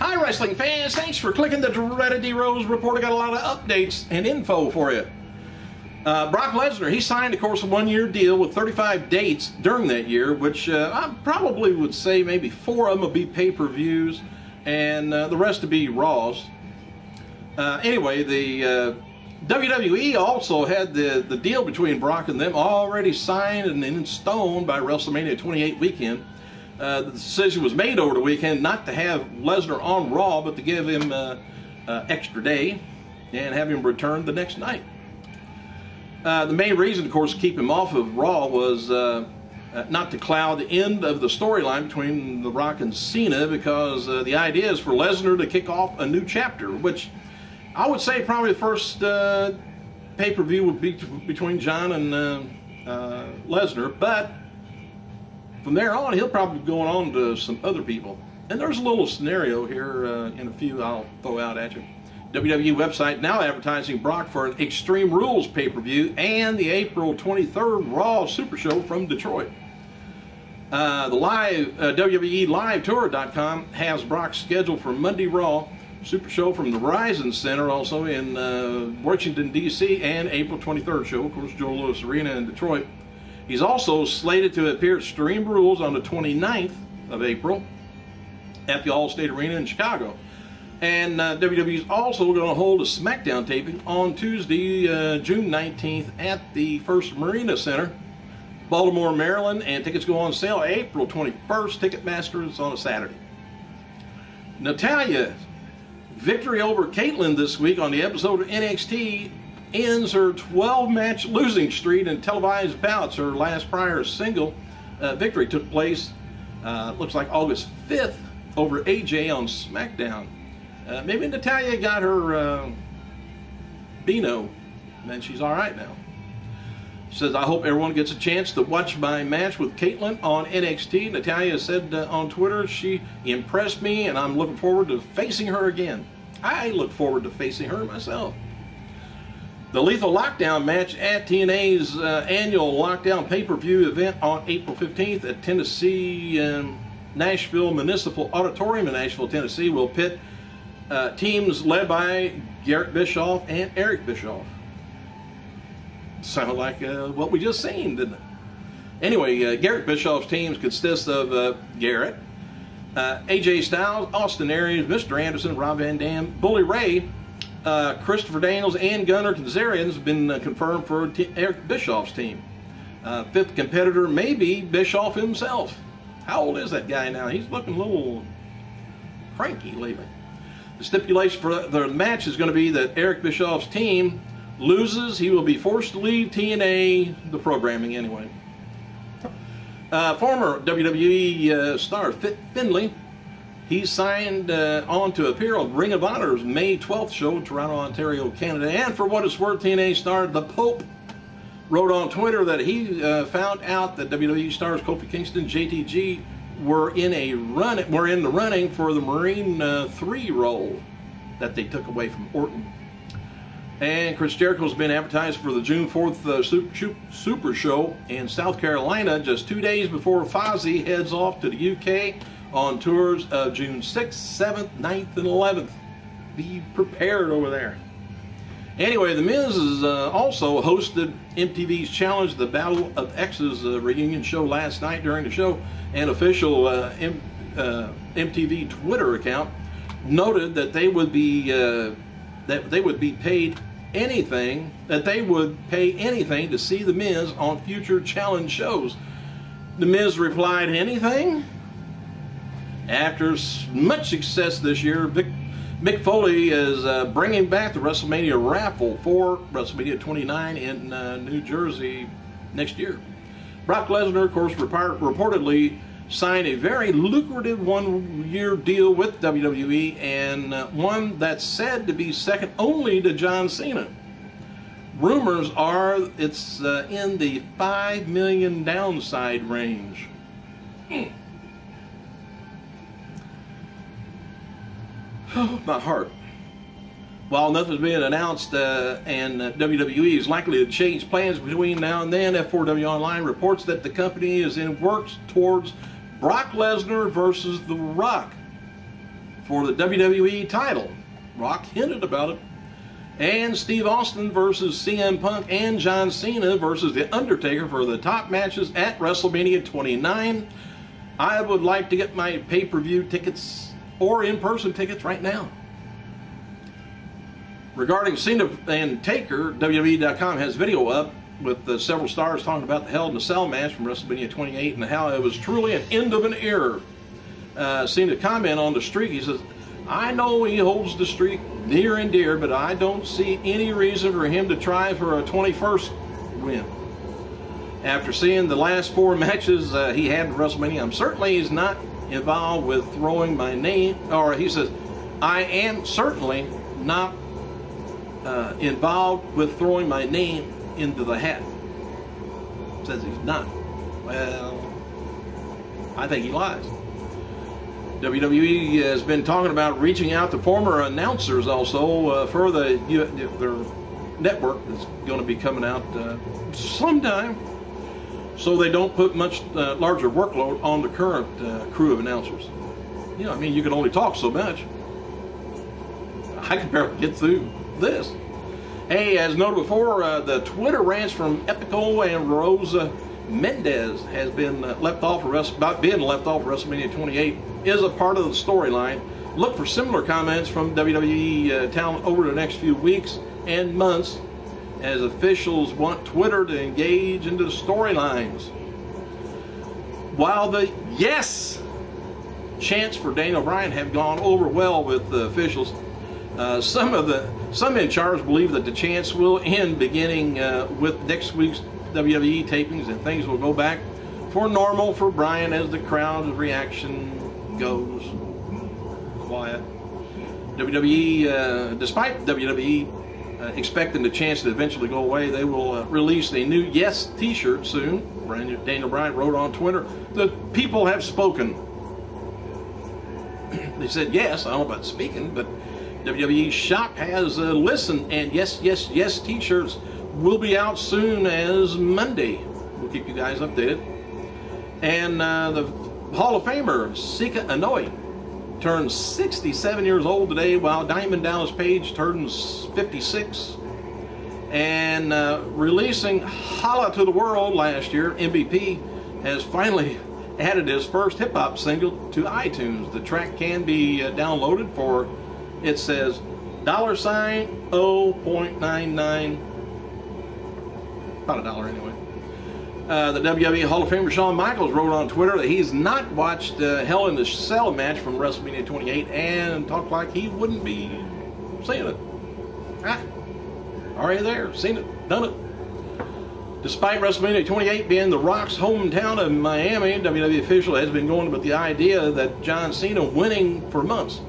Hi wrestling fans, thanks for clicking the Dreaded D-Rose Report. I got a lot of updates and info for you. Brock Lesnar, he signed, of course, a one-year deal with 35 dates during that year, which I probably would say maybe 4 of them will be pay-per-views and the rest will be Raws. Anyway, the WWE also had the deal between Brock and them already signed and in stone by WrestleMania 28 weekend. The decision was made over the weekend not to have Lesnar on Raw, but to give him an extra day and have him return the next night. The main reason, of course, to keep him off of Raw was not to cloud the end of the storyline between The Rock and Cena, because the idea is for Lesnar to kick off a new chapter, which I would say probably the first pay-per-view would be between John and Lesnar, but from there on, he'll probably be going on to some other people. And there's a little scenario here in a few I'll throw out at you. WWE website now advertising Brock for an Extreme Rules pay-per-view and the April 23rd Raw Super Show from Detroit. The WWE LiveTour.com has Brock scheduled for Monday Raw Super Show from the Verizon Center, also in Washington, D.C., and April 23rd show, of course, Joe Louis Arena in Detroit. He's also slated to appear at Extreme Rules on the 29th of April at the Allstate Arena in Chicago. And WWE is also going to hold a SmackDown taping on Tuesday, June 19th at the First Marina Center, Baltimore, Maryland, and tickets go on sale April 21st. Ticketmaster is on a Saturday. Natalya, victory over Caitlyn this week on the episode of NXT, ends her 12-match losing streak in televised bouts. Her last prior single victory took place, looks like August 5th, over AJ on SmackDown. Maybe Natalya got her Beano, and she's all right now. She says, I hope everyone gets a chance to watch my match with Caitlyn on NXT. Natalya said on Twitter, she impressed me, and I'm looking forward to facing her again. I look forward to facing her myself. The Lethal Lockdown match at TNA's annual Lockdown pay-per-view event on April 15th at Tennessee Nashville Municipal Auditorium in Nashville, Tennessee will pit teams led by Garrett Bischoff and Eric Bischoff. Sounded like what we just seen, didn't it? Anyway, Garrett Bischoff's teams consist of Garrett, AJ Styles, Austin Aries, Mr. Anderson, Rob Van Dam, Bully Ray, Christopher Daniels, and Gunnar Kazarian have been confirmed for Eric Bischoff's team. Fifth competitor may be Bischoff himself. How old is that guy now? He's looking a little cranky lately. The stipulation for the match is going to be that Eric Bischoff's team loses. He will be forced to leave TNA, the programming anyway. Former WWE star Finlay, he signed on to appear on Ring of Honor's May 12th show in Toronto, Ontario, Canada. And for what it's worth, TNA star The Pope wrote on Twitter that he found out that WWE stars Kofi Kingston, JTG were in the running for the Marine 3 role that they took away from Orton. And Chris Jericho's been advertised for the June 4th Super Show in South Carolina, just 2 days before Fozzy heads off to the UK on tours of June 6th, 7th, 9th, and 11th. Be prepared over there. Anyway, The Miz has also hosted MTV's Challenge, the Battle of X's reunion show last night during the show. An official MTV Twitter account noted that they would be paid anything, that they would pay anything to see The Miz on future challenge shows. The Miz replied, anything? After much success this year, Mick Foley is bringing back the WrestleMania raffle for WrestleMania 29 in New Jersey next year. Brock Lesnar, of course, reportedly signed a very lucrative one-year deal with WWE, and one that's said to be second only to John Cena. Rumors are it's in the $5 million downside range. Oh, my heart. While nothing's been announced and WWE is likely to change plans between now and then, F4W Online reports that the company is in works towards Brock Lesnar versus The Rock for the WWE title. Rock hinted about it. And Steve Austin versus CM Punk and John Cena versus The Undertaker for the top matches at WrestleMania 29. I would like to get my pay-per-view tickets or in-person tickets right now. Regarding Cena and Taker, WWE.com has video up with several stars talking about the Hell in a Cell match from WrestleMania 28 and how it was truly an end of an era. Cena comment on the streak. He says, I know he holds the streak near and dear, but I don't see any reason for him to try for a 21st win. After seeing the last 4 matches he had at WrestleMania, I'm certainly he's not involved with throwing my name, or he says, I am certainly not involved with throwing my name into the hat. Says he's not. Well, I think he lies. WWE has been talking about reaching out to former announcers also for their network that's going to be coming out sometime, so they don't put much larger workload on the current crew of announcers. You know, I mean, you can only talk so much. I can barely get through this. Hey, as noted before, the Twitter rants from Epico and Rosa Mendez has been left off about being left off WrestleMania 28 is a part of the storyline. Look for similar comments from WWE talent over the next few weeks and months as officials want Twitter to engage into the storylines. While the yes chants for Daniel Bryan have gone over well with the officials, some in charge believe that the chants will end beginning with next week's WWE tapings, and things will go back for normal for Bryan as the crowd's reaction goes quiet. WWE, despite WWE expecting the chance to eventually go away, they will release a new Yes t-shirt soon. Daniel Bryan wrote on Twitter, the people have spoken. They said yes, I don't know about speaking, but WWE shop has listened, and yes, yes, yes t-shirts will be out soon as Monday. We'll keep you guys updated. And the Hall of Famer Sika Inoue turns 67 years old today, while Diamond Dallas Page turns 56. And releasing Holla to the World last year, MVP has finally added his first hip-hop single to iTunes. The track can be downloaded for, it says, $0.99, about $1 anyway. The WWE Hall of Famer Shawn Michaels wrote on Twitter that he's not watched Hell in a Cell match from WrestleMania 28 and talked like he wouldn't be seeing it. Already there, seen it, done it. Despite WrestleMania 28 being The Rock's hometown of Miami, WWE official has been going with the idea that John Cena winning for months.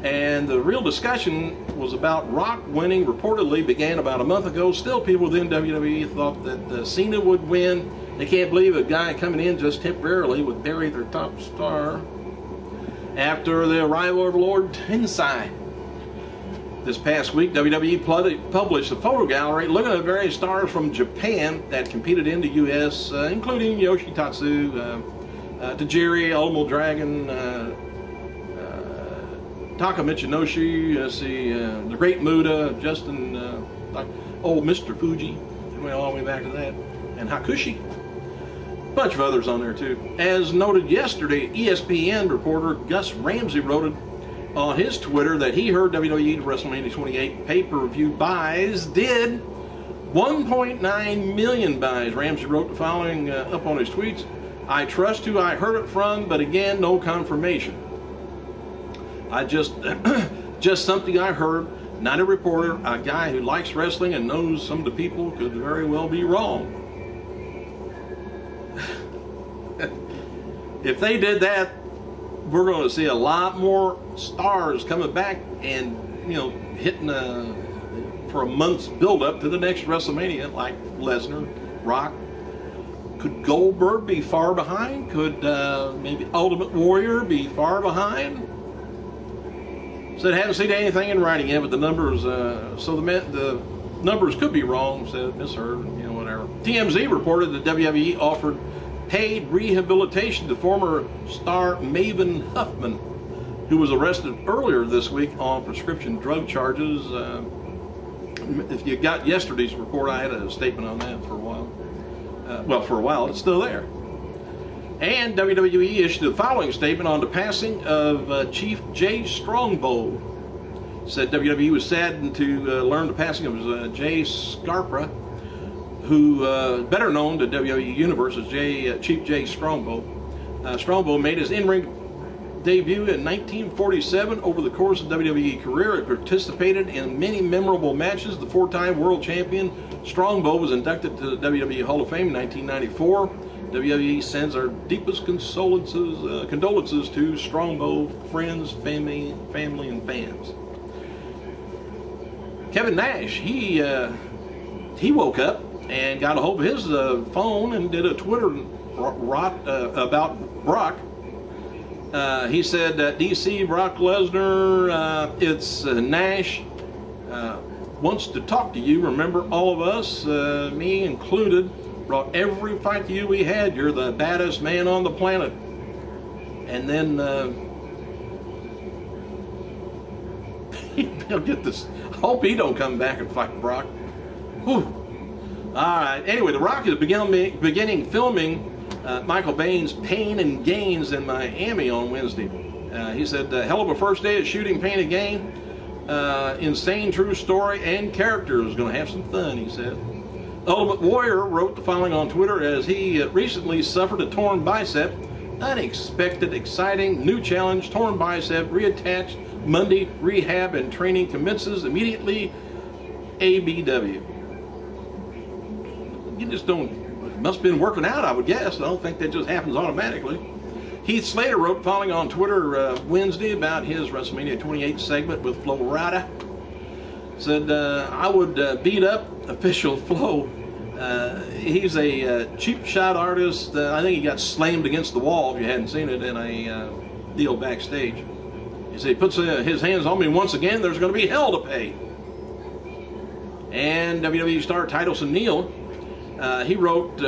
And the real discussion was about Rock winning, reportedly began about a month ago. Still, people within WWE thought that Cena would win. They can't believe a guy coming in just temporarily would bury their top star. After the arrival of Lord Tensai this past week, WWE published a photo gallery looking at various stars from Japan that competed in the U.S., including Yoshitatsu, Tajiri, Ultimo Dragon, Taka Michinoshi, the Great Muda, Justin, old Mr. Fuji, went all the way back to that, and Hakushi. A bunch of others on there too. As noted yesterday, ESPN reporter Gus Ramsey wrote on his Twitter that he heard WWE WrestleMania 28 pay-per-view buys did 1.9 million buys. Ramsey wrote following up on his tweets, I trust who I heard it from, but again, no confirmation. I just something I heard, not a reporter, a guy who likes wrestling and knows some of the people could very well be wrong. If they did that, we're going to see a lot more stars coming back and, you know, hitting for a month's build up to the next WrestleMania, like Lesnar, Rock. Could Goldberg be far behind? Could maybe Ultimate Warrior be far behind? Said, haven't seen anything in writing yet, but the numbers, so the numbers could be wrong, said misheard, you know, whatever. TMZ reported that WWE offered paid rehabilitation to former star Maven Huffman who was arrested earlier this week on prescription drug charges. If you got yesterday's report, I had a statement on that for a while. Well, for a while, it's still there. And WWE issued the following statement on the passing of Chief Jay Strongbow. Said WWE was saddened to learn the passing of Jay Scarpa, who better known to WWE Universe as Chief Jay Strongbow. Strongbow made his in-ring debut in 1947. Over the course of WWE career, he participated in many memorable matches. The four-time world champion Strongbow was inducted to the WWE Hall of Fame in 1994. WWE sends our deepest condolences to Strongbow, friends, family, and fans. Kevin Nash, he woke up and got a hold of his phone and did a Twitter rot about Brock. He said, DC, Brock Lesnar, it's Nash, wants to talk to you. Remember all of us, me included, brought every fight to you we had. You're the baddest man on the planet. And then, he'll get this. I hope he don't come back and fight Brock. Whew. Alright, anyway, The Rock is beginning filming Michael Bain's Pain and Gains in Miami on Wednesday. He said, hell of a first day at shooting Pain and Gain. Insane true story and characters. Gonna have some fun, he said. Ultimate Warrior wrote the following on Twitter as he recently suffered a torn bicep. Unexpected, exciting, new challenge, torn bicep, reattached Monday, rehab and training commences immediately. ABW. You just don't, must have been working out, I would guess. I don't think that just happens automatically. Heath Slater wrote following on Twitter Wednesday about his WrestleMania 28 segment with Flo Rida. Said, I would beat up official Flo. He's a cheap shot artist. I think he got slammed against the wall, if you hadn't seen it, in a deal backstage. He said, he puts his hands on me once again, there's going to be hell to pay. And WWE star Titus O'Neil, he wrote,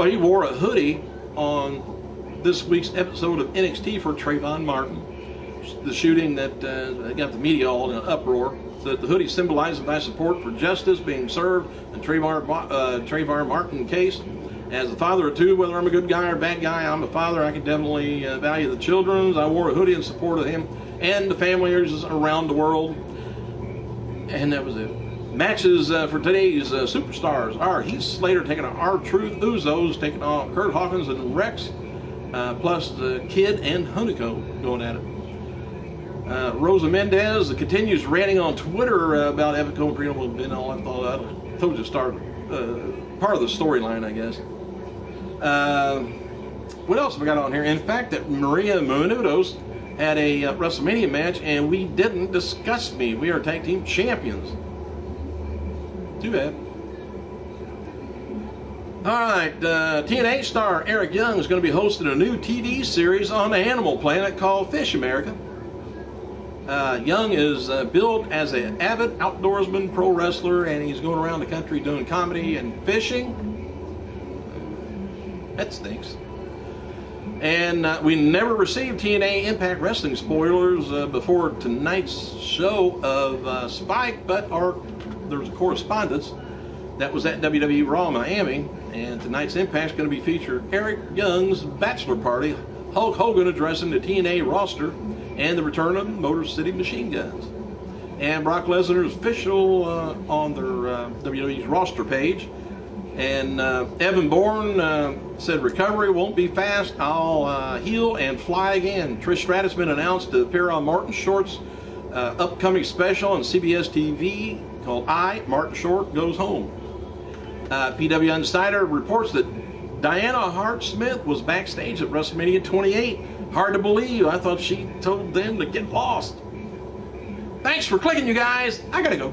he wore a hoodie on this week's episode of NXT for Trayvon Martin. The shooting that got the media all in an uproar. So that the hoodie symbolizes my support for justice being served in Trayvon Martin case. As a father of two, whether I'm a good guy or a bad guy, I'm a father. I can definitely value the children. I wore a hoodie in support of him and the families around the world. And that was it. Matches for today's superstars are Heath Slater taking on R-Truth, Usos taking on Kurt Hawkins and Rex, plus the Kid and Hunico going at it. Rosa Mendez continues ranting on Twitter about Evan Cole and all I thought I told you to start part of the storyline, I guess. What else have we got on here? In fact, that Maria Menounos had a WrestleMania match and we didn't discuss me. We are tag team champions. Too bad. Alright, TNA star Eric Young is going to be hosting a new TV series on the Animal Planet called Fish America. Young is billed as an avid outdoorsman, pro wrestler, and he's going around the country doing comedy and fishing. That stinks. And we never received TNA Impact Wrestling spoilers before tonight's show of Spike, but there's a correspondence that was at WWE Raw Miami, and tonight's Impact is going to be featured Eric Young's bachelor party, Hulk Hogan addressing the TNA roster, and the return of Motor City Machine Guns. And Brock Lesnar's official on their WWE's roster page. And Evan Bourne said recovery won't be fast. I'll heal and fly again. Trish Stratus been announced to appear on Martin Short's upcoming special on CBS TV called Martin Short Goes Home. PW Insider reports that Diana Hart-Smith was backstage at WrestleMania 28. Hard to believe. I thought she told them to get lost. Thanks for clicking, you guys. I gotta go.